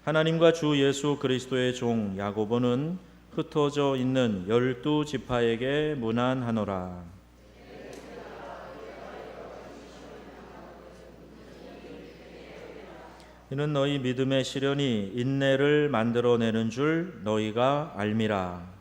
하나님과 주 예수 그리스도의 종 야고보는 흩어져 있는 12지파에게 문안하노라. 이는 너희 믿음의 시련이 인내를 만들어내는 줄 너희가 알미라.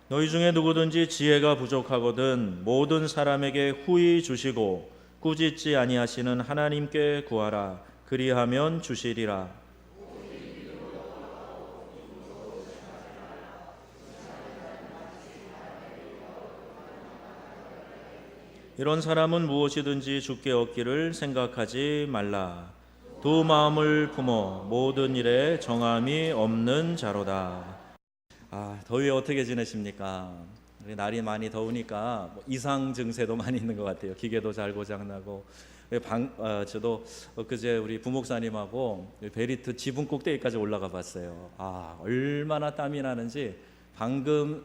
너희 중에 누구든지 지혜가 부족하거든 모든 사람에게 후히 주시고 꾸짖지 아니하시는 하나님께 구하라. 그리하면 주시리라. 이런 사람은 무엇이든지 주께 얻기를 생각하지 말라. 두 마음을 품어 모든 일에 정함이 없는 자로다. 더위 어떻게 지내십니까? 날이 많이 더우니까 이상 증세도 많이 있는 것 같아요. 기계도 잘 고장나고. 저도 엊그제 우리 부목사님하고 베리트 지붕 꼭대기까지 올라가 봤어요. 얼마나 땀이 나는지. 방금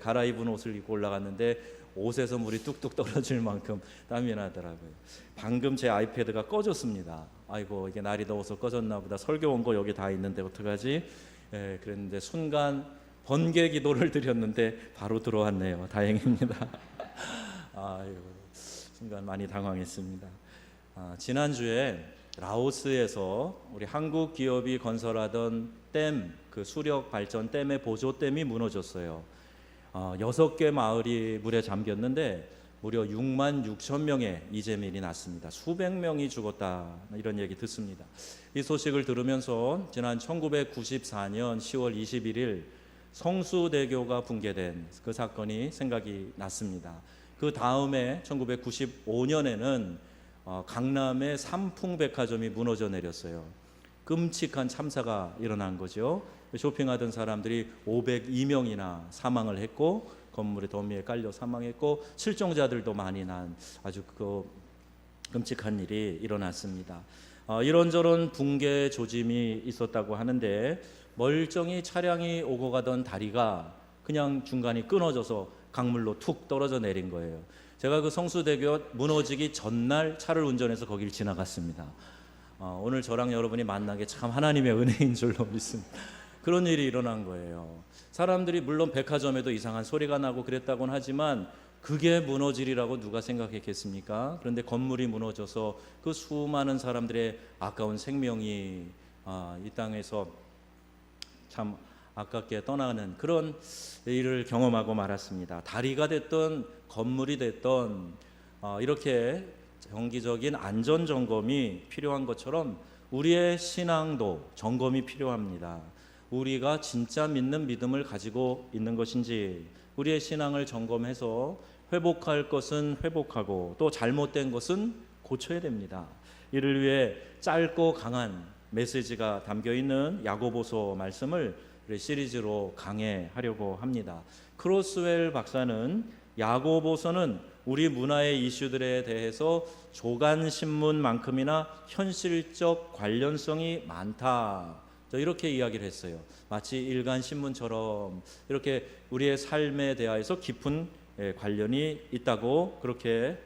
갈아입은 옷을 입고 올라갔는데 옷에서 물이 뚝뚝 떨어질 만큼 땀이 나더라고요. 방금 제 아이패드가 꺼졌습니다. 아이고, 이게 날이 더워서 꺼졌나 보다. 설교 원고 여기 다 있는데 어떡하지? 그랬는데 순간 번개 기도를 드렸는데 바로 들어왔네요. 다행입니다. 순간 많이 당황했습니다. 지난주에 라오스에서 우리 한국 기업이 건설하던 댐, 그 수력 발전 댐의 보조댐이 무너졌어요. 6개 마을이 물에 잠겼는데 무려 6만 6천 명의 이재민이 났습니다. 수백 명이 죽었다, 이런 얘기 듣습니다. 이 소식을 들으면서 지난 1994년 10월 21일 성수대교가 붕괴된 그 사건이 생각이 났습니다. 그 다음에 1995년에는 강남의 삼풍백화점이 무너져 내렸어요. 끔찍한 참사가 일어난 거죠. 쇼핑하던 사람들이 502명이나 사망을 했고 건물의 더미에 깔려 사망했고 실종자들도 많이 난 아주 끔찍한 일이 일어났습니다. 이런저런 붕괴 조짐이 있었다고 하는데 멀쩡히 차량이 오고 가던 다리가 그냥 중간이 끊어져서 강물로 툭 떨어져 내린 거예요. 제가 그 성수대교 무너지기 전날 차를 운전해서 거길 지나갔습니다. 오늘 저랑 여러분이 만난 게 참 하나님의 은혜인 줄로 믿습니다. 그런 일이 일어난 거예요. 사람들이 물론 백화점에도 이상한 소리가 나고 그랬다고는 하지만 그게 무너지리라고 누가 생각했겠습니까? 그런데 건물이 무너져서 그 수많은 사람들의 아까운 생명이 이 땅에서 참 아깝게 떠나는 그런 일을 경험하고 말았습니다. 다리가 됐던 건물이 됐던 이렇게 정기적인 안전 점검이 필요한 것처럼 우리의 신앙도 점검이 필요합니다. 우리가 진짜 믿는 믿음을 가지고 있는 것인지, 우리의 신앙을 점검해서 회복할 것은 회복하고 또 잘못된 것은 고쳐야 됩니다. 이를 위해 짧고 강한 메시지가 담겨있는 야고보서 말씀을 시리즈로 강해하려고 합니다. 크로스웰 박사는 야고보서는 우리 문화의 이슈들에 대해서 조간신문만큼이나 현실적 관련성이 많다, 이렇게 이야기를 했어요. 마치 일간신문처럼 이렇게 우리의 삶에 대하여서 깊은 관련이 있다고 그렇게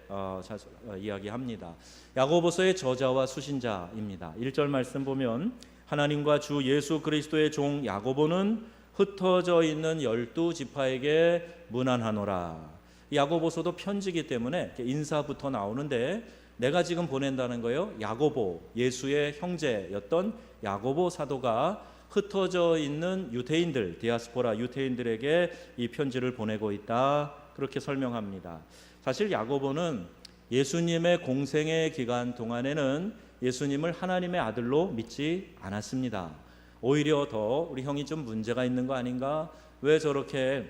이야기합니다. 야고보서의 저자와 수신자입니다. 1절 말씀 보면 하나님과 주 예수 그리스도의 종 야고보는 흩어져 있는 12지파에게 문안하노라. 야고보서도 편지이기 때문에 인사부터 나오는데 내가 지금 보낸다는 거예요. 야고보, 예수의 형제였던 야고보 사도가 흩어져 있는 유대인들, 디아스포라 유대인들에게 이 편지를 보내고 있다, 그렇게 설명합니다. 사실 야고보는 예수님의 공생의 기간 동안에는 예수님을 하나님의 아들로 믿지 않았습니다. 오히려 더 우리 형이 좀 문제가 있는 거 아닌가? 왜 저렇게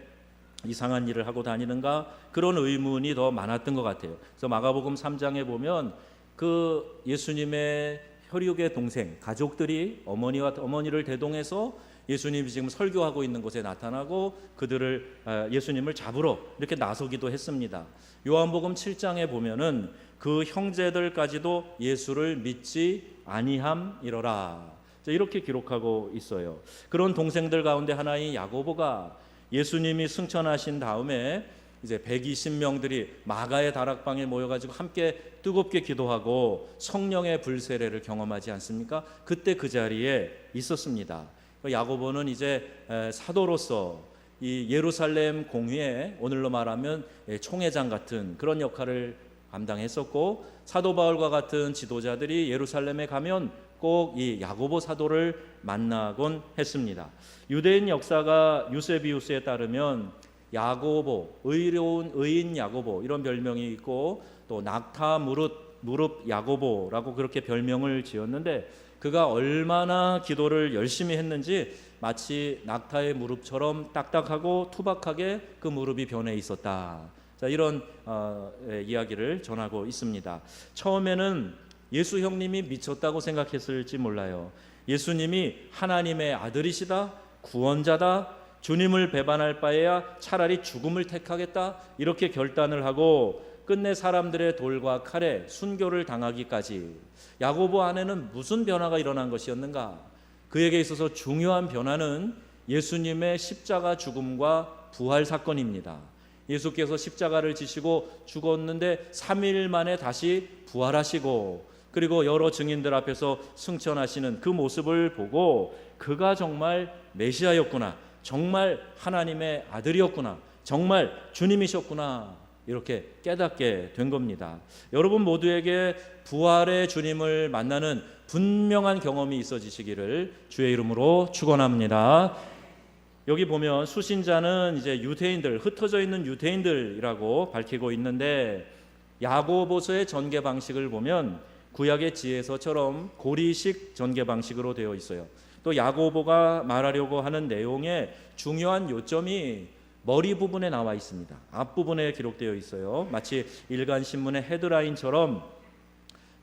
이상한 일을 하고 다니는가? 그런 의문이 더 많았던 것 같아요. 그래서 마가복음 3장에 보면 그 예수님의 혈육의 동생, 가족들이 어머니를 대동해서 예수님이 지금 설교하고 있는 곳에 나타나고 그들을 예수님을 잡으러 이렇게 나서기도 했습니다. 요한복음 7장에 보면은 그 형제들까지도 예수를 믿지 아니함이러라, 이렇게 기록하고 있어요. 그런 동생들 가운데 하나인 야고보가 예수님이 승천하신 다음에 이제 120명들이 마가의 다락방에 모여가지고 함께 뜨겁게 기도하고 성령의 불세례를 경험하지 않습니까? 그때 그 자리에 있었습니다. 야고보는 이제 사도로서 이 예루살렘 공회에 오늘로 말하면 총회장 같은 그런 역할을 감당했었고, 사도 바울과 같은 지도자들이 예루살렘에 가면 꼭 이 야고보 사도를 만나곤 했습니다. 유대인 역사가 유세비우스에 따르면 야고보, 의로운 의인 야고보 이런 별명이 있고, 또 낙타 무릎 야고보라고 그렇게 별명을 지었는데, 그가 얼마나 기도를 열심히 했는지 마치 낙타의 무릎처럼 딱딱하고 투박하게 그 무릎이 변해 있었다. 자, 이런 이야기를 전하고 있습니다. 처음에는 예수 형님이 미쳤다고 생각했을지 몰라요. 예수님이 하나님의 아들이시다, 구원자다, 주님을 배반할 바에야 차라리 죽음을 택하겠다, 이렇게 결단을 하고 끝내 사람들의 돌과 칼에 순교를 당하기까지. 야고보 안에는 무슨 변화가 일어난 것이었는가? 그에게 있어서 중요한 변화는 예수님의 십자가 죽음과 부활 사건입니다. 예수께서 십자가를 지시고 죽었는데 3일 만에 다시 부활하시고, 그리고 여러 증인들 앞에서 승천하시는 그 모습을 보고 그가 정말 메시아였구나, 정말 하나님의 아들이었구나, 정말 주님이셨구나, 이렇게 깨닫게 된 겁니다. 여러분 모두에게 부활의 주님을 만나는 분명한 경험이 있어지시기를 주의 이름으로 축원합니다. 여기 보면 수신자는 이제 유대인들, 흩어져 있는 유대인들이라고 밝히고 있는데, 야고보서의 전개 방식을 보면 구약의 지혜서처럼 고리식 전개 방식으로 되어 있어요. 또 야고보가 말하려고 하는 내용의 중요한 요점이 머리 부분에 나와 있습니다. 앞부분에 기록되어 있어요. 마치 일간신문의 헤드라인처럼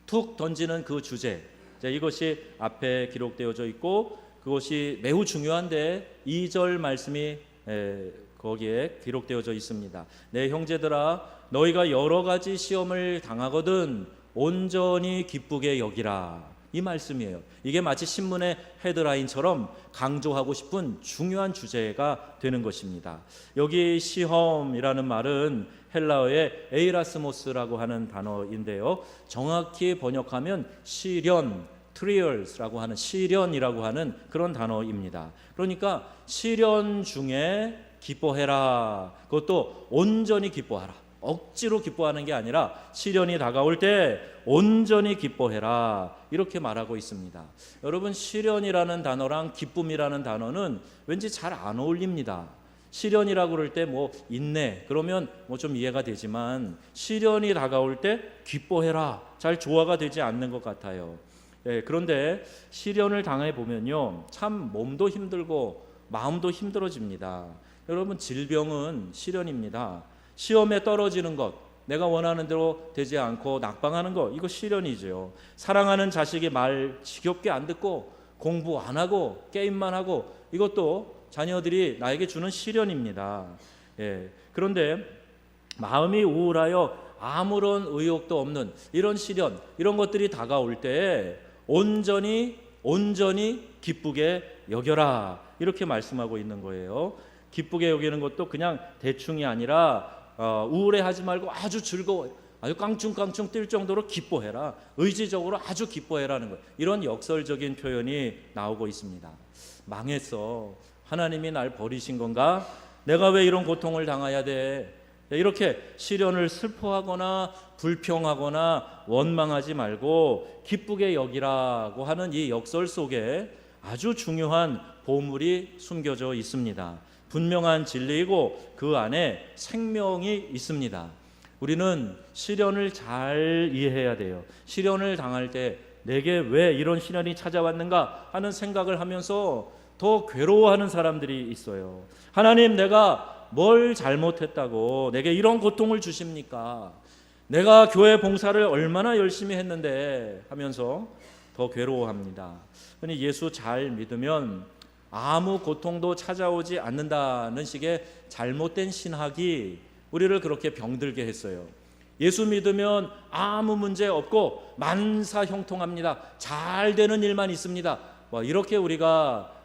툭 던지는 그 주제, 이것이 앞에 기록되어져 있고, 그것이 매우 중요한데 2절 말씀이 거기에 기록되어져 있습니다. 내 형제들아, 너희가 여러 가지 시험을 당하거든 온전히 기쁘게 여기라, 이 말씀이에요. 이게 마치 신문의 헤드라인처럼 강조하고 싶은 중요한 주제가 되는 것입니다. 여기 시험이라는 말은 헬라어의 에이라스모스라고 하는 단어인데요, 정확히 번역하면 시련, 트리얼스라고 하는 시련이라고 하는 그런 단어입니다. 그러니까 시련 중에 기뻐해라, 그것도 온전히 기뻐하라, 억지로 기뻐하는 게 아니라 시련이 다가올 때 온전히 기뻐해라, 이렇게 말하고 있습니다. 여러분, 시련이라는 단어랑 기쁨이라는 단어는 왠지 잘 안 어울립니다. 시련이라고 그럴 때 뭐 인내 그러면 뭐 좀 이해가 되지만, 시련이 다가올 때 기뻐해라, 잘 조화가 되지 않는 것 같아요. 그런데 시련을 당해 보면요, 참 몸도 힘들고 마음도 힘들어집니다. 여러분, 질병은 시련입니다. 시험에 떨어지는 것, 내가 원하는 대로 되지 않고 낙방하는 것, 이거 시련이죠. 사랑하는 자식이 말 지겹게 안 듣고 공부 안 하고 게임만 하고, 이것도 자녀들이 나에게 주는 시련입니다. 그런데 마음이 우울하여 아무런 의욕도 없는 이런 시련, 이런 것들이 다가올 때 온전히 기쁘게 여겨라, 이렇게 말씀하고 있는 거예요. 기쁘게 여기는 것도 그냥 대충이 아니라 우울해하지 말고 아주 즐거워, 아주 깡충깡충 뛸 정도로 기뻐해라, 의지적으로 아주 기뻐해라는 거예요. 이런 역설적인 표현이 나오고 있습니다. 망했어, 하나님이 날 버리신 건가? 내가 왜 이런 고통을 당해야 돼? 이렇게 시련을 슬퍼하거나 불평하거나 원망하지 말고 기쁘게 여기라고 하는 이 역설 속에 아주 중요한 보물이 숨겨져 있습니다. 분명한 진리이고 그 안에 생명이 있습니다. 우리는 시련을 잘 이해해야 돼요. 시련을 당할 때 내게 왜 이런 시련이 찾아왔는가 하는 생각을 하면서 더 괴로워하는 사람들이 있어요. 하나님, 내가 뭘 잘못했다고 내게 이런 고통을 주십니까? 내가 교회 봉사를 얼마나 열심히 했는데 하면서 더 괴로워합니다. 그러니 예수 잘 믿으면 아무 고통도 찾아오지 않는다는 식의 잘못된 신학이 우리를 그렇게 병들게 했어요. 예수 믿으면 아무 문제 없고 만사 형통합니다, 잘 되는 일만 있습니다, 이렇게 우리가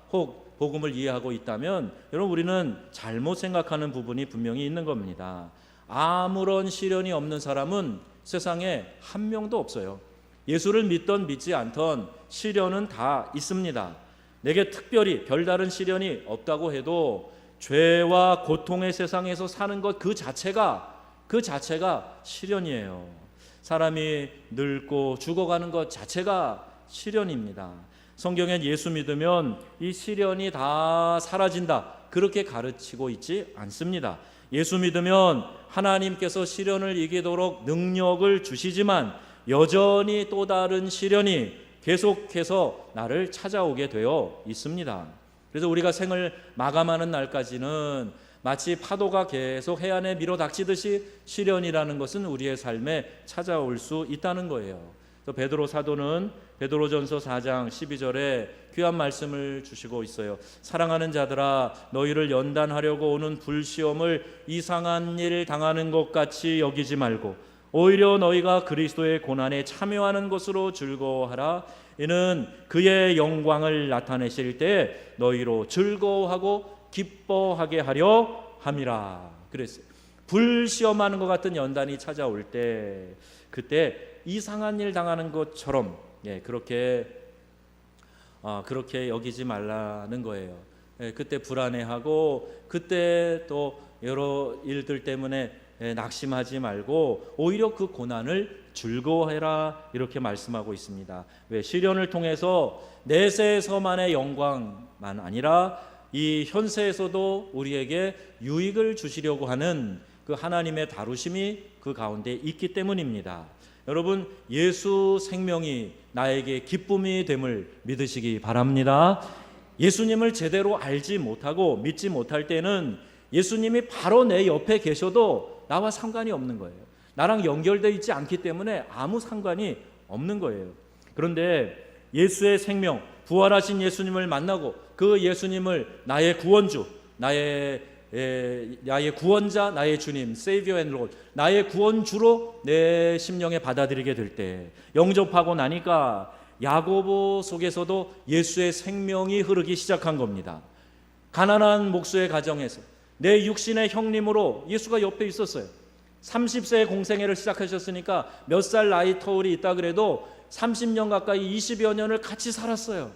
복음을 이해하고 있다면, 여러분, 우리는 잘못 생각하는 부분이 분명히 있는 겁니다. 아무런 시련이 없는 사람은 세상에 한 명도 없어요. 예수를 믿던 믿지 않던 시련은 다 있습니다. 내게 특별히 별다른 시련이 없다고 해도 죄와 고통의 세상에서 사는 것 그 자체가 시련이에요. 사람이 늙고 죽어가는 것 자체가 시련입니다. 성경엔 예수 믿으면 이 시련이 다 사라진다, 그렇게 가르치고 있지 않습니다. 예수 믿으면 하나님께서 시련을 이기도록 능력을 주시지만 여전히 또 다른 시련이 계속해서 나를 찾아오게 되어 있습니다. 그래서 우리가 생을 마감하는 날까지는 마치 파도가 계속 해안에 밀어닥치듯이 시련이라는 것은 우리의 삶에 찾아올 수 있다는 거예요. 베드로 사도는 베드로전서 4장 12절에 귀한 말씀을 주시고 있어요. 사랑하는 자들아, 너희를 연단하려고 오는 불시험을 이상한 일 당하는 것 같이 여기지 말고 오히려 너희가 그리스도의 고난에 참여하는 것으로 즐거워하라. 이는 그의 영광을 나타내실 때 너희로 즐거워하고 기뻐하게 하려 함이라. 그랬어요. 불시험하는 것 같은 연단이 찾아올 때 그때 이상한 일 당하는 것처럼 그렇게 여기지 말라는 거예요. 그때 불안해하고 그때 또 여러 일들 때문에 낙심하지 말고 오히려 그 고난을 즐거워해라, 이렇게 말씀하고 있습니다. 왜? 시련을 통해서 내세에서만의 영광만 아니라 이 현세에서도 우리에게 유익을 주시려고 하는 그 하나님의 다루심이 그 가운데 있기 때문입니다. 여러분, 예수 생명이 나에게 기쁨이 됨을 믿으시기 바랍니다. 예수님을 제대로 알지 못하고 믿지 못할 때는 예수님이 바로 내 옆에 계셔도 나와 상관이 없는 거예요. 나랑 연결되어 있지 않기 때문에 아무 상관이 없는 거예요. 그런데 예수의 생명, 부활하신 예수님을 만나고 그 예수님을 나의 구원주, 나의 구원자, 나의 주님, Savior and Lord, 나의 구원주로 내 심령에 받아들이게 될 때, 영접하고 나니까 야고보 속에서도 예수의 생명이 흐르기 시작한 겁니다. 가난한 목수의 가정에서 내 육신의 형님으로 예수가 옆에 있었어요. 30세에 공생애를 시작하셨으니까 몇 살 나이 터울이 있다 그래도 30년 가까이 20여 년을 같이 살았어요.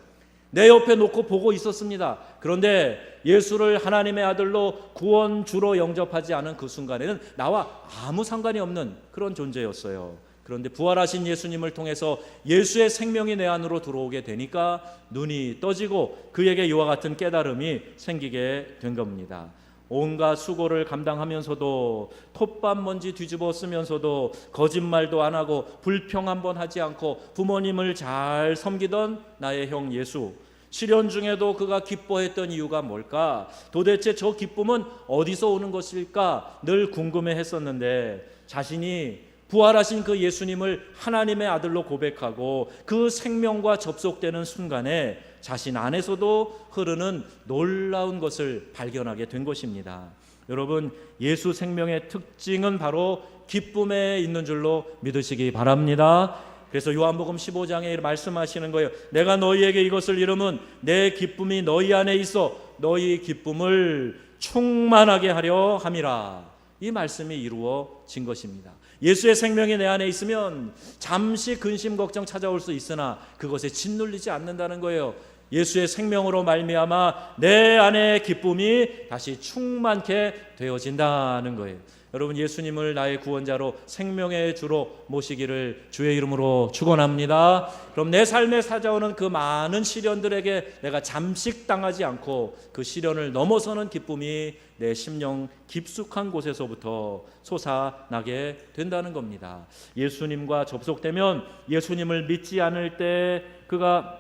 내 옆에 놓고 보고 있었습니다. 그런데 예수를 하나님의 아들로 구원주로 영접하지 않은 그 순간에는 나와 아무 상관이 없는 그런 존재였어요. 그런데 부활하신 예수님을 통해서 예수의 생명이 내 안으로 들어오게 되니까 눈이 떠지고 그에게 이와 같은 깨달음이 생기게 된 겁니다. 온갖 수고를 감당하면서도 톱밥 먼지 뒤집어 쓰면서도 거짓말도 안 하고 불평 한번 하지 않고 부모님을 잘 섬기던 나의 형 예수, 시련 중에도 그가 기뻐했던 이유가 뭘까? 도대체 저 기쁨은 어디서 오는 것일까? 늘 궁금해했었는데 자신이 부활하신 그 예수님을 하나님의 아들로 고백하고 그 생명과 접속되는 순간에 자신 안에서도 흐르는 놀라운 것을 발견하게 된 것입니다. 여러분, 예수 생명의 특징은 바로 기쁨에 있는 줄로 믿으시기 바랍니다. 그래서 요한복음 15장에 말씀하시는 거예요. 내가 너희에게 이것을 이름은 내 기쁨이 너희 안에 있어 너희 기쁨을 충만하게 하려 함이라. 이 말씀이 이루어진 것입니다. 예수의 생명이 내 안에 있으면 잠시 근심 걱정 찾아올 수 있으나 그것에 짓눌리지 않는다는 거예요. 예수의 생명으로 말미암아 내 안에 기쁨이 다시 충만케 되어진다는 거예요. 여러분, 예수님을 나의 구원자로 생명의 주로 모시기를 주의 이름으로 축원합니다. 그럼 내 삶에 찾아오는 그 많은 시련들에게 내가 잠식당하지 않고 그 시련을 넘어서는 기쁨이 내 심령 깊숙한 곳에서부터 솟아나게 된다는 겁니다. 예수님과 접속되면 예수님을 믿지 않을 때 그가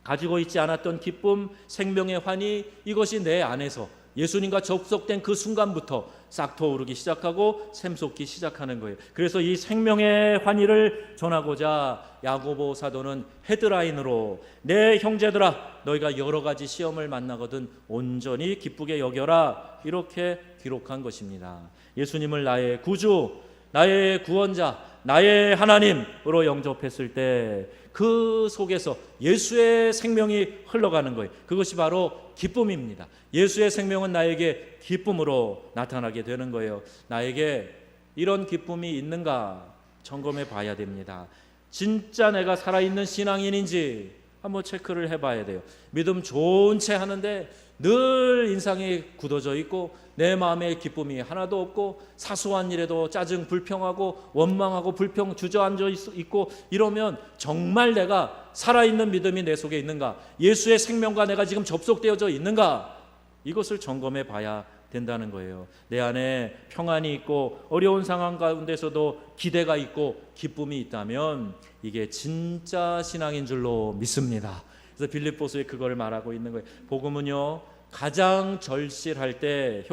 가지고 있지 않았던 기쁨, 생명의 환희, 이것이 내 안에서 예수님과 접속된 그 순간부터 싹 터오르기 시작하고 샘솟기 시작하는 거예요. 그래서 이 생명의 환희를 전하고자 야고보 사도는 헤드라인으로 내 형제들아 너희가 여러 가지 시험을 만나거든 온전히 기쁘게 여겨라, 이렇게 기록한 것입니다. 예수님을 나의 구주, 나의 구원자, 나의 하나님으로 영접했을 때 그 속에서 예수의 생명이 흘러가는 거예요. 그것이 바로 기쁨입니다. 예수의 생명은 나에게 기쁨으로 나타나게 되는 거예요. 나에게 이런 기쁨이 있는가 점검해 봐야 됩니다. 진짜 내가 살아있는 신앙인인지 한번 체크를 해봐야 돼요. 믿음 좋은 채 하는데 늘 인상이 굳어져 있고 내 마음에 기쁨이 하나도 없고 사소한 일에도 짜증 불평하고 원망하고 불평 주저앉아 있고 이러면 정말 내가 살아있는 믿음이 내 속에 있는가, 예수의 생명과 내가 지금 접속되어져 있는가, 이것을 점검해 봐야 된다는 거예요. 내 안에 평안이 있고 어려운 상황 가운데서도 기대가 있고 기쁨이 있다면 이게 진짜 신앙인 줄로 믿습니다. 그래서 빌립보서에 그걸 말하고 있는 거예요. 복음은요, 가장 절실할 때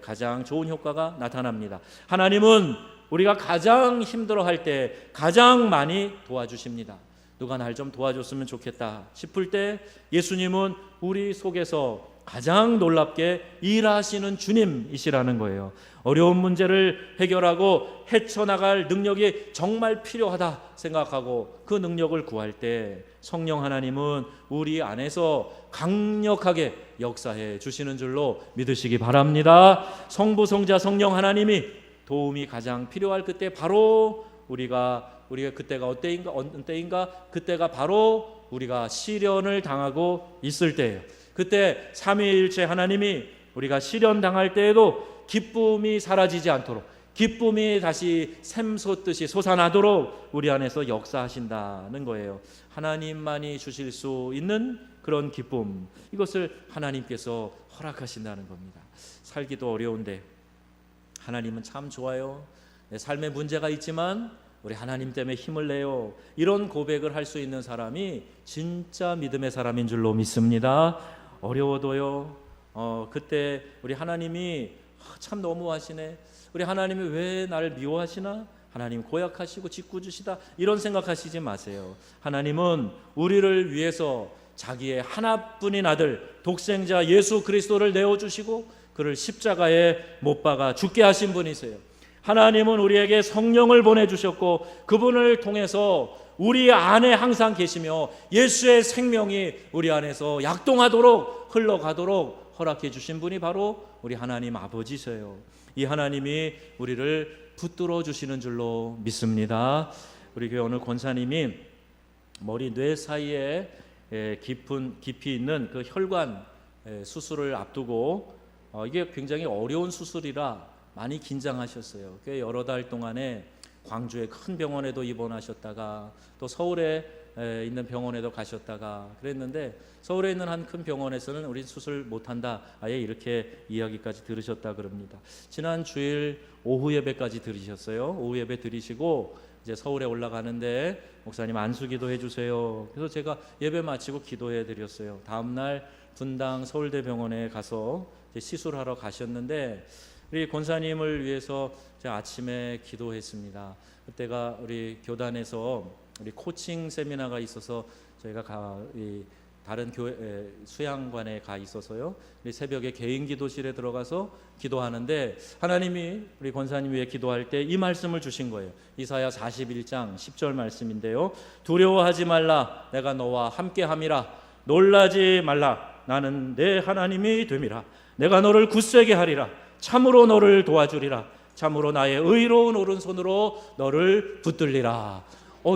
가장 좋은 효과가 나타납니다. 하나님은 우리가 가장 힘들어할 때 가장 많이 도와주십니다. 누가 날 좀 도와줬으면 좋겠다 싶을 때 예수님은 우리 속에서 가장 놀랍게 일하시는 주님이시라는 거예요. 어려운 문제를 해결하고 헤쳐나갈 능력이 정말 필요하다 생각하고 그 능력을 구할 때 성령 하나님은 우리 안에서 강력하게 역사해 주시는 줄로 믿으시기 바랍니다. 성부, 성자, 성령 하나님이 도움이 가장 필요할 그때 바로 우리가 그때가 어느 때인가 그때가 바로 우리가 시련을 당하고 있을 때예요. 그때 삼위일체 하나님이 우리가 시련 당할 때에도 기쁨이 사라지지 않도록, 기쁨이 다시 샘솟듯이 솟아나도록 우리 안에서 역사하신다는 거예요. 하나님만이 주실 수 있는 그런 기쁨, 이것을 하나님께서 허락하신다는 겁니다. 살기도 어려운데 하나님은 참 좋아요. 내 삶에 문제가 있지만 우리 하나님 때문에 힘을 내요. 이런 고백을 할 수 있는 사람이 진짜 믿음의 사람인 줄로 믿습니다. 어려워도요, 그때 우리 하나님이 참 너무하시네, 우리 하나님이 왜 나를 미워하시나, 하나님 고약하시고 짓궂으시다, 이런 생각하시지 마세요. 하나님은 우리를 위해서 자기의 하나뿐인 아들 독생자 예수 그리스도를 내어주시고 그를 십자가에 못 박아 죽게 하신 분이세요. 하나님은 우리에게 성령을 보내주셨고 그분을 통해서 우리 안에 항상 계시며 예수의 생명이 우리 안에서 약동하도록 흘러가도록 허락해 주신 분이 바로 우리 하나님 아버지세요. 이 하나님이 우리를 붙들어 주시는 줄로 믿습니다. 우리 교회 오늘 권사님이 머리 뇌 사이에 깊이 있는 그 혈관 수술을 앞두고 이게 굉장히 어려운 수술이라 많이 긴장하셨어요. 꽤 여러 달 동안에 광주의 큰 병원에도 입원하셨다가 또 서울에 있는 병원에도 가셨다가 그랬는데 서울에 있는 한 큰 병원에서는 우린 수술 못한다, 아예 이렇게 이야기까지 들으셨다 그럽니다. 지난 주일 오후 예배까지 들으셨어요. 오후 예배 들으시고 이제 서울에 올라가는데 목사님 안수기도 해주세요. 그래서 제가 예배 마치고 기도해 드렸어요. 다음날 분당 서울대병원에 가서 이제 시술하러 가셨는데 우리 권사님을 위해서 제가 아침에 기도했습니다. 그때가 우리 교단에서 우리 코칭 세미나가 있어서 저희가 다른 교회 수양관에 가 있어서요. 우리 새벽에 개인 기도실에 들어가서 기도하는데 하나님이 우리 권사님 위해 기도할 때 이 말씀을 주신 거예요. 이사야 41장 10절 말씀인데요. 두려워하지 말라, 내가 너와 함께함이라. 놀라지 말라, 나는 내 하나님이 됨이라. 내가 너를 굳세게 하리라. 참으로 너를 도와주리라. 참으로 나의 의로운 오른손으로 너를 붙들리라.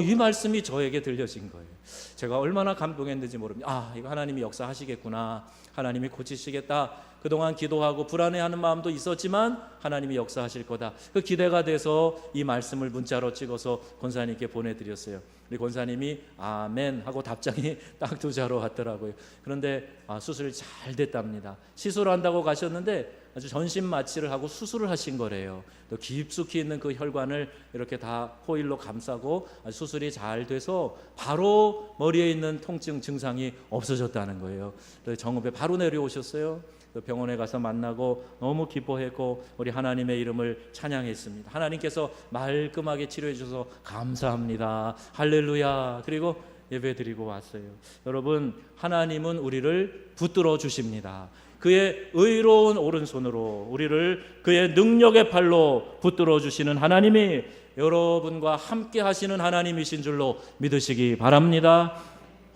이 말씀이 저에게 들려진 거예요. 제가 얼마나 감동했는지 모릅니다. 이거 하나님이 역사하시겠구나, 하나님이 고치시겠다. 그동안 기도하고 불안해하는 마음도 있었지만 하나님이 역사하실 거다, 그 기대가 돼서 이 말씀을 문자로 찍어서 권사님께 보내드렸어요. 우리 권사님이 아멘 하고 답장이 딱 2자로 왔더라고요. 그런데 수술이 잘 됐답니다. 시술한다고 가셨는데 아주 전신 마취를 하고 수술을 하신 거래요. 또 깊숙이 있는 그 혈관을 이렇게 다 호일로 감싸고 수술이 잘 돼서 바로 머리에 있는 통증 증상이 없어졌다는 거예요. 정읍에 바로 내려오셨어요. 병원에 가서 만나고 너무 기뻐했고 우리 하나님의 이름을 찬양했습니다. 하나님께서 말끔하게 치료해 주셔서 감사합니다, 할렐루야. 그리고 예배 드리고 왔어요. 여러분, 하나님은 우리를 붙들어 주십니다. 그의 의로운 오른손으로 우리를 그의 능력의 팔로 붙들어 주시는 하나님이 여러분과 함께 하시는 하나님이신 줄로 믿으시기 바랍니다.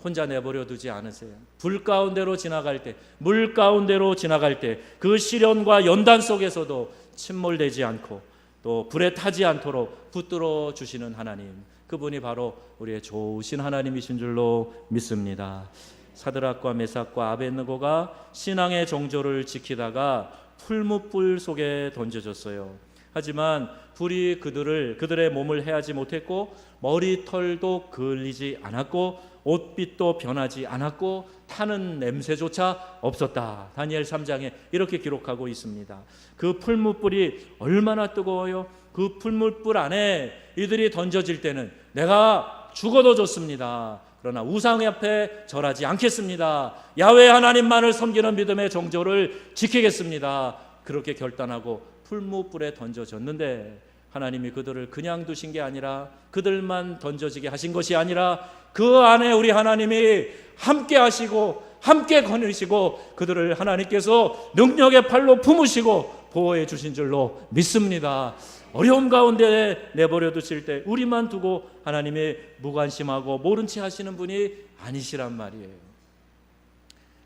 혼자 내버려 두지 않으세요. 불 가운데로 지나갈 때, 물 가운데로 지나갈 때 그 시련과 연단 속에서도 침몰되지 않고 또 불에 타지 않도록 붙들어 주시는 하나님, 그분이 바로 우리의 좋으신 하나님이신 줄로 믿습니다. 사드락과 메삭과 아벳느고가 신앙의 정조를 지키다가 풀무불 속에 던져졌어요. 하지만 불이 그들의 몸을 해하지 못했고 머리털도 그을리지 않았고 옷빛도 변하지 않았고 타는 냄새조차 없었다. 다니엘 3장에 이렇게 기록하고 있습니다. 그 풀무불이 얼마나 뜨거워요. 그 풀무불 안에 이들이 던져질 때는 내가 죽어도 좋습니다. 그러나 우상 앞에 절하지 않겠습니다. 야훼 하나님만을 섬기는 믿음의 정조를 지키겠습니다. 그렇게 결단하고 풀무불에 던져졌는데 하나님이 그들을 그냥 두신 게 아니라 그들만 던져지게 하신 것이 아니라 그 안에 우리 하나님이 함께 하시고 함께 거느시고 그들을 하나님께서 능력의 팔로 품으시고 보호해 주신 줄로 믿습니다. 어려움 가운데 내버려 두실 때 우리만 두고 하나님이 무관심하고 모른 채 하시는 분이 아니시란 말이에요.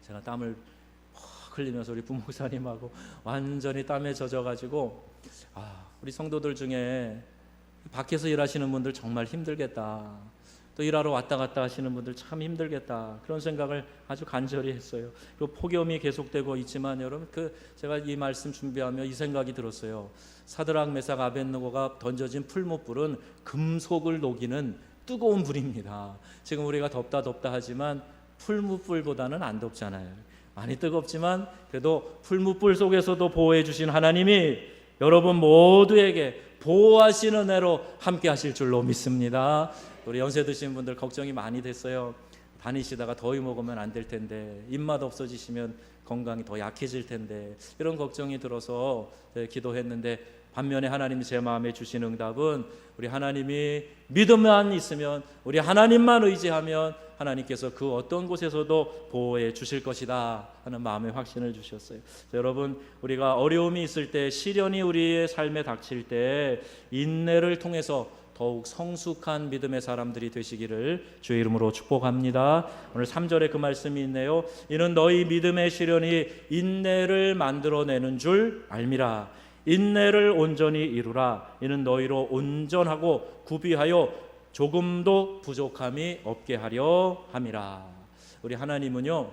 제가 땀을 흘리면서 우리 부목사님하고 완전히 땀에 젖어가지고 우리 성도들 중에 밖에서 일하시는 분들 정말 힘들겠다, 또 일하러 왔다 갔다 하시는 분들 참 힘들겠다, 그런 생각을 아주 간절히 했어요. 그리고 폭염이 계속되고 있지만 여러분, 제가 이 말씀 준비하며 이 생각이 들었어요. 사드락 메삭 아벳느고가 던져진 풀무불은 금속을 녹이는 뜨거운 불입니다. 지금 우리가 덥다 하지만 풀무불보다는 안 덥잖아요. 많이 뜨겁지만 그래도 풀무불 속에서도 보호해 주신 하나님이 여러분 모두에게 보호하시는 은혜로 함께 하실 줄로 믿습니다. 우리 연세 드신 분들 걱정이 많이 됐어요. 다니시다가 더위 먹으면 안 될 텐데, 입맛 없어지시면 건강이 더 약해질 텐데, 이런 걱정이 들어서 기도했는데 반면에 하나님이 제 마음에 주신 응답은 우리 하나님이 믿음만 있으면, 우리 하나님만 의지하면 하나님께서 그 어떤 곳에서도 보호해 주실 것이다 하는 마음의 확신을 주셨어요. 여러분, 우리가 어려움이 있을 때, 시련이 우리의 삶에 닥칠 때 인내를 통해서 더욱 성숙한 믿음의 사람들이 되시기를 주의 이름으로 축복합니다. 오늘 3절에 그 말씀이 있네요. 이는 너희 믿음의 시련이 인내를 만들어내는 줄 알미라. 인내를 온전히 이루라. 이는 너희로 온전하고 구비하여 조금도 부족함이 없게 하려 함이라. 우리 하나님은요,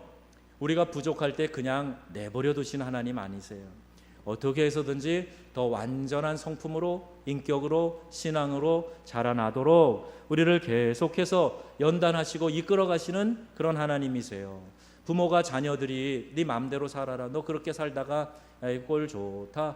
우리가 부족할 때 그냥 내버려 두시는 하나님 아니세요. 어떻게 해서든지 더 완전한 성품으로, 인격으로, 신앙으로 자라나도록 우리를 계속해서 연단하시고 이끌어 가시는 그런 하나님이세요. 부모가 자녀들이 네 맘대로 살아라, 너 그렇게 살다가 꼴 좋다,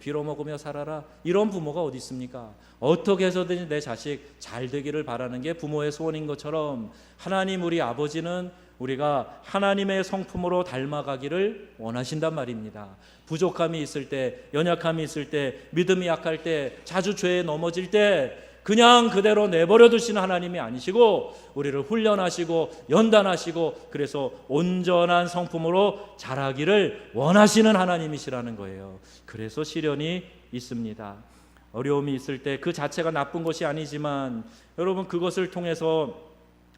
빌어먹으며 살아라, 이런 부모가 어디 있습니까? 어떻게 해서든지 내 자식 잘 되기를 바라는 게 부모의 소원인 것처럼 하나님 우리 아버지는 우리가 하나님의 성품으로 닮아가기를 원하신단 말입니다. 부족함이 있을 때, 연약함이 있을 때, 믿음이 약할 때, 자주 죄에 넘어질 때 그냥 그대로 내버려 두시는 하나님이 아니시고 우리를 훈련하시고 연단하시고 그래서 온전한 성품으로 자라기를 원하시는 하나님이시라는 거예요. 그래서 시련이 있습니다. 어려움이 있을 때 그 자체가 나쁜 것이 아니지만 여러분, 그것을 통해서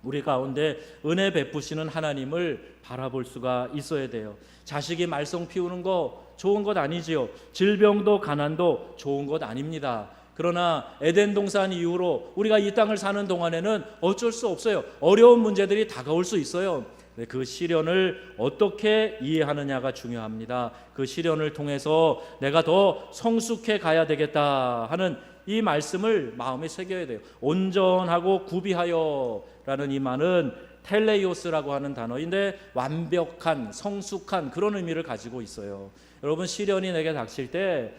우리 가운데 은혜 베푸시는 하나님을 바라볼 수가 있어야 돼요. 자식이 말썽 피우는 거 좋은 것 아니지요. 질병도 가난도 좋은 것 아닙니다. 그러나 에덴 동산 이후로 우리가 이 땅을 사는 동안에는 어쩔 수 없어요. 어려운 문제들이 다가올 수 있어요. 그 시련을 어떻게 이해하느냐가 중요합니다. 그 시련을 통해서 내가 더 성숙해 가야 되겠다 하는 이 말씀을 마음에 새겨야 돼요. 온전하고 구비하여 라는 이 말은 텔레이오스라고 하는 단어인데 완벽한, 성숙한 그런 의미를 가지고 있어요. 여러분, 시련이 내게 닥칠 때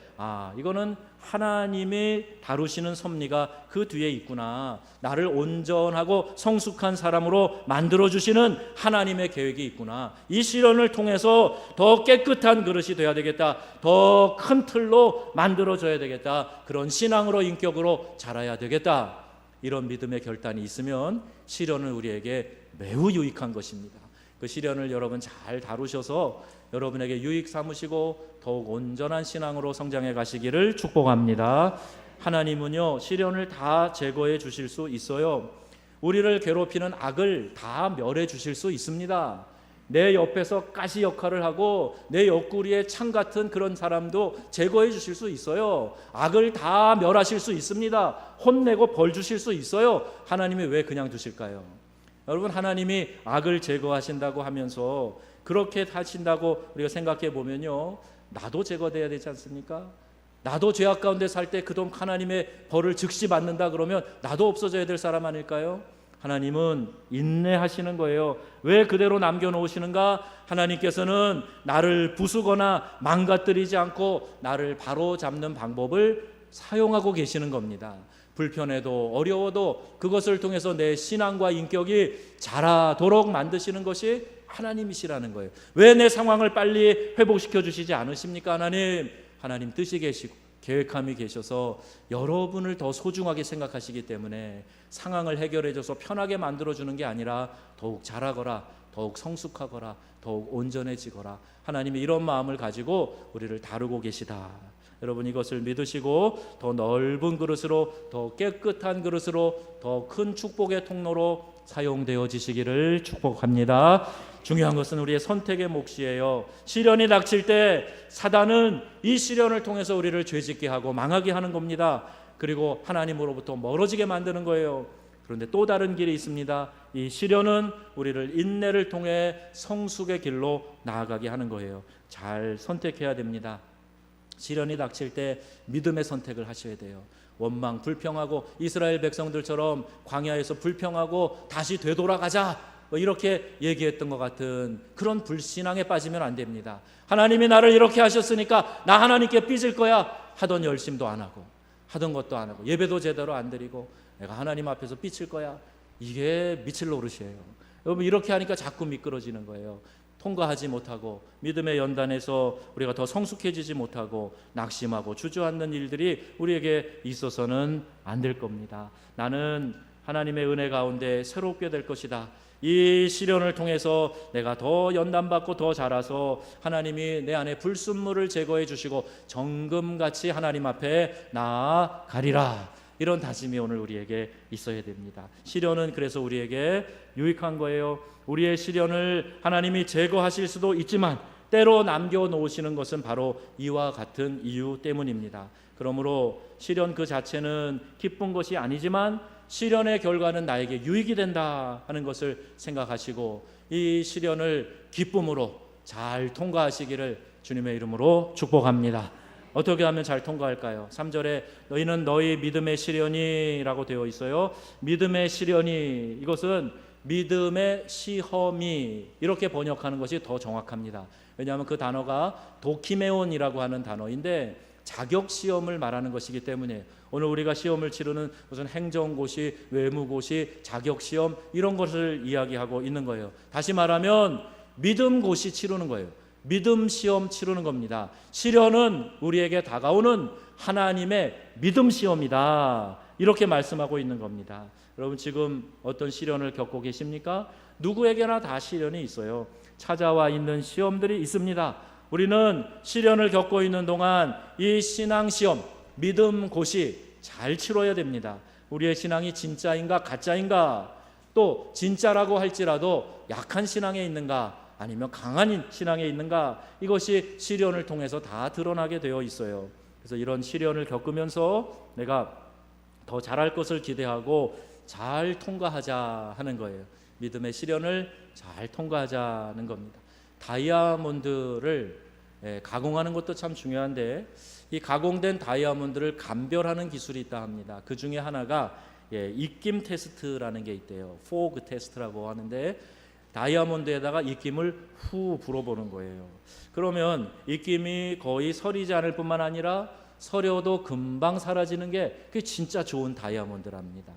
이거는 하나님이 다루시는 섭리가 그 뒤에 있구나, 나를 온전하고 성숙한 사람으로 만들어주시는 하나님의 계획이 있구나, 이 시련을 통해서 더 깨끗한 그릇이 돼야 되겠다, 더 큰 틀로 만들어줘야 되겠다, 그런 신앙으로, 인격으로 자라야 되겠다, 이런 믿음의 결단이 있으면 시련은 우리에게 매우 유익한 것입니다. 그 시련을 여러분 잘 다루셔서 여러분에게 유익 삼으시고 더욱 온전한 신앙으로 성장해 가시기를 축복합니다. 하나님은요 시련을 다 제거해 주실 수 있어요. 우리를 괴롭히는 악을 다 멸해 주실 수 있습니다. 내 옆에서 가시 역할을 하고 내 옆구리에 창 같은 그런 사람도 제거해 주실 수 있어요. 악을 다 멸하실 수 있습니다. 혼내고 벌 주실 수 있어요. 하나님이 왜 그냥 두실까요? 여러분, 하나님이 악을 제거하신다고 하면서 그렇게 하신다고 우리가 생각해 보면요, 나도 제거돼야 되지 않습니까? 나도 죄악 가운데 살 때 그동 하나님의 벌을 즉시 받는다 그러면 나도 없어져야 될 사람 아닐까요? 하나님은 인내하시는 거예요. 왜 그대로 남겨놓으시는가? 하나님께서는 나를 부수거나 망가뜨리지 않고 나를 바로 잡는 방법을 사용하고 계시는 겁니다. 불편해도 어려워도 그것을 통해서 내 신앙과 인격이 자라도록 만드시는 것이 하나님이시라는 거예요. 왜 내 상황을 빨리 회복시켜 주시지 않으십니까? 하나님 뜻이 계시고 계획함이 계셔서 여러분을 더 소중하게 생각하시기 때문에 상황을 해결해 줘서 편하게 만들어 주는 게 아니라 더욱 잘하거라, 더욱 성숙하거라, 더욱 온전해지거라, 하나님이 이런 마음을 가지고 우리를 다루고 계시다. 여러분, 이것을 믿으시고 더 넓은 그릇으로, 더 깨끗한 그릇으로, 더 큰 축복의 통로로 사용되어지시기를 축복합니다. 중요한 것은 우리의 선택의 몫이에요. 시련이 닥칠 때 사단은 이 시련을 통해서 우리를 죄짓게 하고 망하게 하는 겁니다. 그리고 하나님으로부터 멀어지게 만드는 거예요. 그런데 또 다른 길이 있습니다. 이 시련은 우리를 인내를 통해 성숙의 길로 나아가게 하는 거예요. 잘 선택해야 됩니다. 시련이 닥칠 때 믿음의 선택을 하셔야 돼요. 원망, 불평하고 이스라엘 백성들처럼 광야에서 불평하고 다시 되돌아가자 이렇게 얘기했던 것 같은 그런 불신앙에 빠지면 안 됩니다. 하나님이 나를 이렇게 하셨으니까 나 하나님께 삐질 거야 하던 열심도 안 하고, 하던 것도 안 하고, 예배도 제대로 안 드리고 내가 하나님 앞에서 삐칠 거야, 이게 미칠 노릇이에요. 여러분, 이렇게 하니까 자꾸 미끄러지는 거예요. 통과하지 못하고 믿음의 연단에서 우리가 더 성숙해지지 못하고 낙심하고 주저앉는 일들이 우리에게 있어서는 안 될 겁니다. 나는 하나님의 은혜 가운데 새롭게 될 것이다. 이 시련을 통해서 내가 더 연단받고 더 자라서 하나님이 내 안에 불순물을 제거해 주시고 정금같이 하나님 앞에 나아가리라. 이런 다짐이 오늘 우리에게 있어야 됩니다. 시련은 그래서 우리에게 유익한 거예요. 우리의 시련을 하나님이 제거하실 수도 있지만 때로 남겨놓으시는 것은 바로 이와 같은 이유 때문입니다. 그러므로 시련 그 자체는 기쁜 것이 아니지만 시련의 결과는 나에게 유익이 된다 하는 것을 생각하시고 이 시련을 기쁨으로 잘 통과하시기를 주님의 이름으로 축복합니다. 어떻게 하면 잘 통과할까요? 3절에 너희는 너희 믿음의 시련이라고 되어 있어요. 믿음의 시련이, 이것은 믿음의 시험이, 이렇게 번역하는 것이 더 정확합니다. 왜냐하면 그 단어가 도키메온이라고 하는 단어인데 자격시험을 말하는 것이기 때문에 오늘 우리가 시험을 치르는 무슨 행정고시, 외무고시, 자격시험 이런 것을 이야기하고 있는 거예요. 다시 말하면 믿음고시 치르는 거예요. 믿음 시험 치르는 겁니다. 시련은 우리에게 다가오는 하나님의 믿음 시험이다. 이렇게 말씀하고 있는 겁니다. 여러분, 지금 어떤 시련을 겪고 계십니까? 누구에게나 다 시련이 있어요. 찾아와 있는 시험들이 있습니다. 우리는 시련을 겪고 있는 동안 이 신앙 시험, 믿음 고시 잘 치러야 됩니다. 우리의 신앙이 진짜인가 가짜인가, 또 진짜라고 할지라도 약한 신앙에 있는가 아니면 강한 신앙에 있는가, 이것이 시련을 통해서 다 드러나게 되어 있어요. 그래서 이런 시련을 겪으면서 내가 더 잘할 것을 기대하고 잘 통과하자 하는 거예요. 믿음의 시련을 잘 통과하자는 겁니다. 다이아몬드를 가공하는 것도 참 중요한데 이 가공된 다이아몬드를 감별하는 기술이 있다 합니다. 그 중에 하나가 입김 테스트라는 게 있대요. 포그 테스트라고 하는데 다이아몬드에다가 입김을 후 불어보는 거예요. 그러면 입김이 거의 서리지 않을 뿐만 아니라 서려도 금방 사라지는 게 그게 진짜 좋은 다이아몬드랍니다.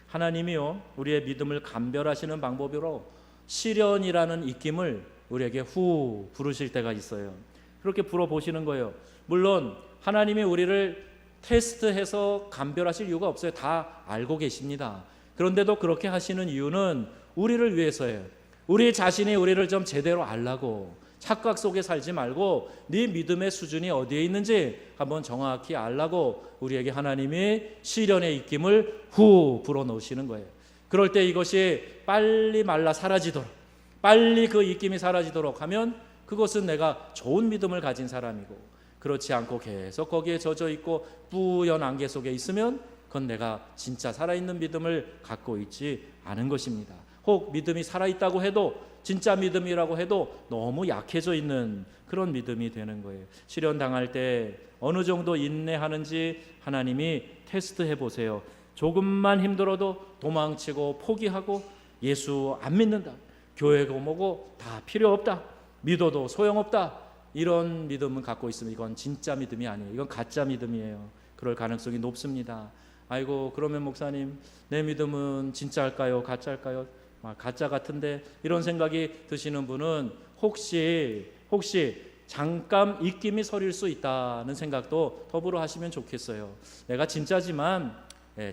하나님이요, 우리의 믿음을 감별하시는 방법으로 시련이라는 입김을 우리에게 후 부르실 때가 있어요. 그렇게 불어보시는 거예요. 물론 하나님이 우리를 테스트해서 감별하실 이유가 없어요. 다 알고 계십니다. 그런데도 그렇게 하시는 이유는 우리를 위해서예요. 우리 자신이 우리를 좀 제대로 알라고, 착각 속에 살지 말고 네 믿음의 수준이 어디에 있는지 한번 정확히 알라고 우리에게 하나님이 시련의 입김을 후 불어넣으시는 거예요. 그럴 때 이것이 빨리 말라 사라지도록, 빨리 그 입김이 사라지도록 하면 그것은 내가 좋은 믿음을 가진 사람이고, 그렇지 않고 계속 거기에 젖어 있고 뿌연 안개 속에 있으면 그건 내가 진짜 살아있는 믿음을 갖고 있지 않은 것입니다. 혹 믿음이 살아있다고 해도, 진짜 믿음이라고 해도 너무 약해져 있는 그런 믿음이 되는 거예요. 시련 당할 때 어느 정도 인내하는지 하나님이 테스트해 보세요. 조금만 힘들어도 도망치고 포기하고 예수 안 믿는다, 교회고 뭐고 다 필요 없다, 믿어도 소용없다, 이런 믿음을 갖고 있으면 이건 진짜 믿음이 아니에요. 이건 가짜 믿음이에요. 그럴 가능성이 높습니다. 아이고, 그러면 목사님 내 믿음은 진짜일까요? 가짜일까요? 가짜 같은데, 이런 생각이 드시는 분은 혹시 잠깐 입김이 서릴 수 있다는 생각도 더불어 하시면 좋겠어요. 내가 진짜지만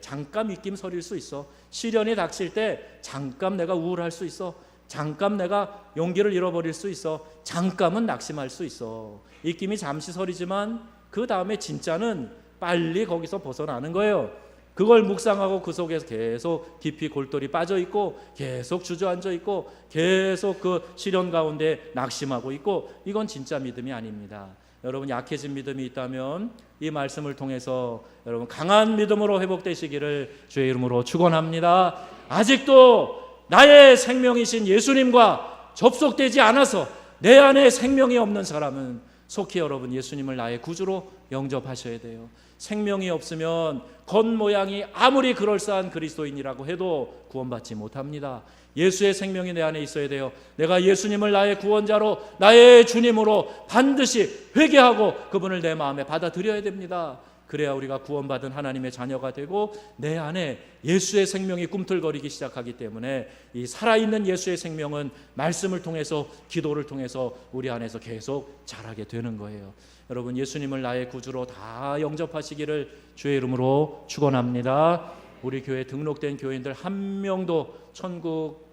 잠깐 입김 서릴 수 있어. 시련이 닥칠 때 잠깐 내가 우울할 수 있어. 잠깐 내가 용기를 잃어버릴 수 있어. 잠깐은 낙심할 수 있어. 입김이 잠시 서리지만 그 다음에 진짜는 빨리 거기서 벗어나는 거예요. 그걸 묵상하고 그 속에서 계속 깊이 골똘히 빠져 있고 계속 주저앉아 있고 계속 그 시련 가운데 낙심하고 있고, 이건 진짜 믿음이 아닙니다. 여러분, 약해진 믿음이 있다면 이 말씀을 통해서 여러분 강한 믿음으로 회복되시기를 주의 이름으로 축원합니다. 아직도 나의 생명이신 예수님과 접속되지 않아서 내 안에 생명이 없는 사람은 속히 여러분 예수님을 나의 구주로 영접하셔야 돼요. 생명이 없으면 겉모양이 아무리 그럴싸한 그리스도인이라고 해도 구원받지 못합니다. 예수의 생명이 내 안에 있어야 돼요. 내가 예수님을 나의 구원자로, 나의 주님으로 반드시 회개하고 그분을 내 마음에 받아들여야 됩니다. 그래야 우리가 구원받은 하나님의 자녀가 되고 내 안에 예수의 생명이 꿈틀거리기 시작하기 때문에 이 살아있는 예수의 생명은 말씀을 통해서, 기도를 통해서 우리 안에서 계속 자라게 되는 거예요. 여러분, 예수님을 나의 구주로 다 영접하시기를 주의 이름으로 축원합니다. 우리 교회에 등록된 교인들 한 명도 천국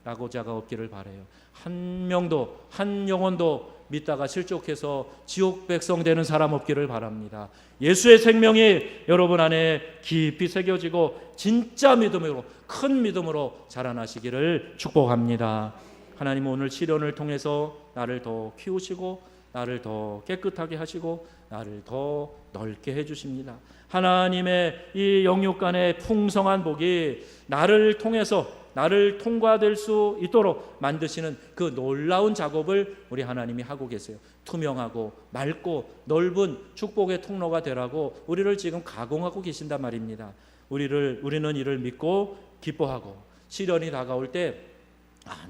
낙오자가 없기를 바라요. 한 명도, 한 영혼도 믿다가 실족해서 지옥 백성 되는 사람 없기를 바랍니다. 예수의 생명이 여러분 안에 깊이 새겨지고 진짜 믿음으로, 큰 믿음으로 자라나시기를 축복합니다. 하나님은 오늘 시련을 통해서 나를 더 키우시고 나를 더 깨끗하게 하시고 나를 더 넓게 해주십니다. 하나님의 이 영육간의 풍성한 복이 나를 통해서, 나를 통과될 수 있도록 만드시는 그 놀라운 작업을 우리 하나님이 하고 계세요. 투명하고 맑고 넓은 축복의 통로가 되라고 우리를 지금 가공하고 계신단 말입니다. 우리는 이를 믿고 기뻐하고, 시련이 다가올 때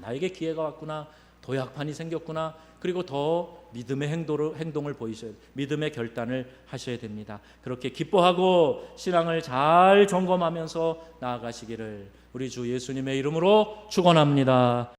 나에게 기회가 왔구나, 도약판이 생겼구나, 그리고 더 믿음의 행동을 보이셔야 돼요. 믿음의 결단을 하셔야 됩니다. 그렇게 기뻐하고 신앙을 잘 점검하면서 나아가시기를 우리 주 예수님의 이름으로 축원합니다.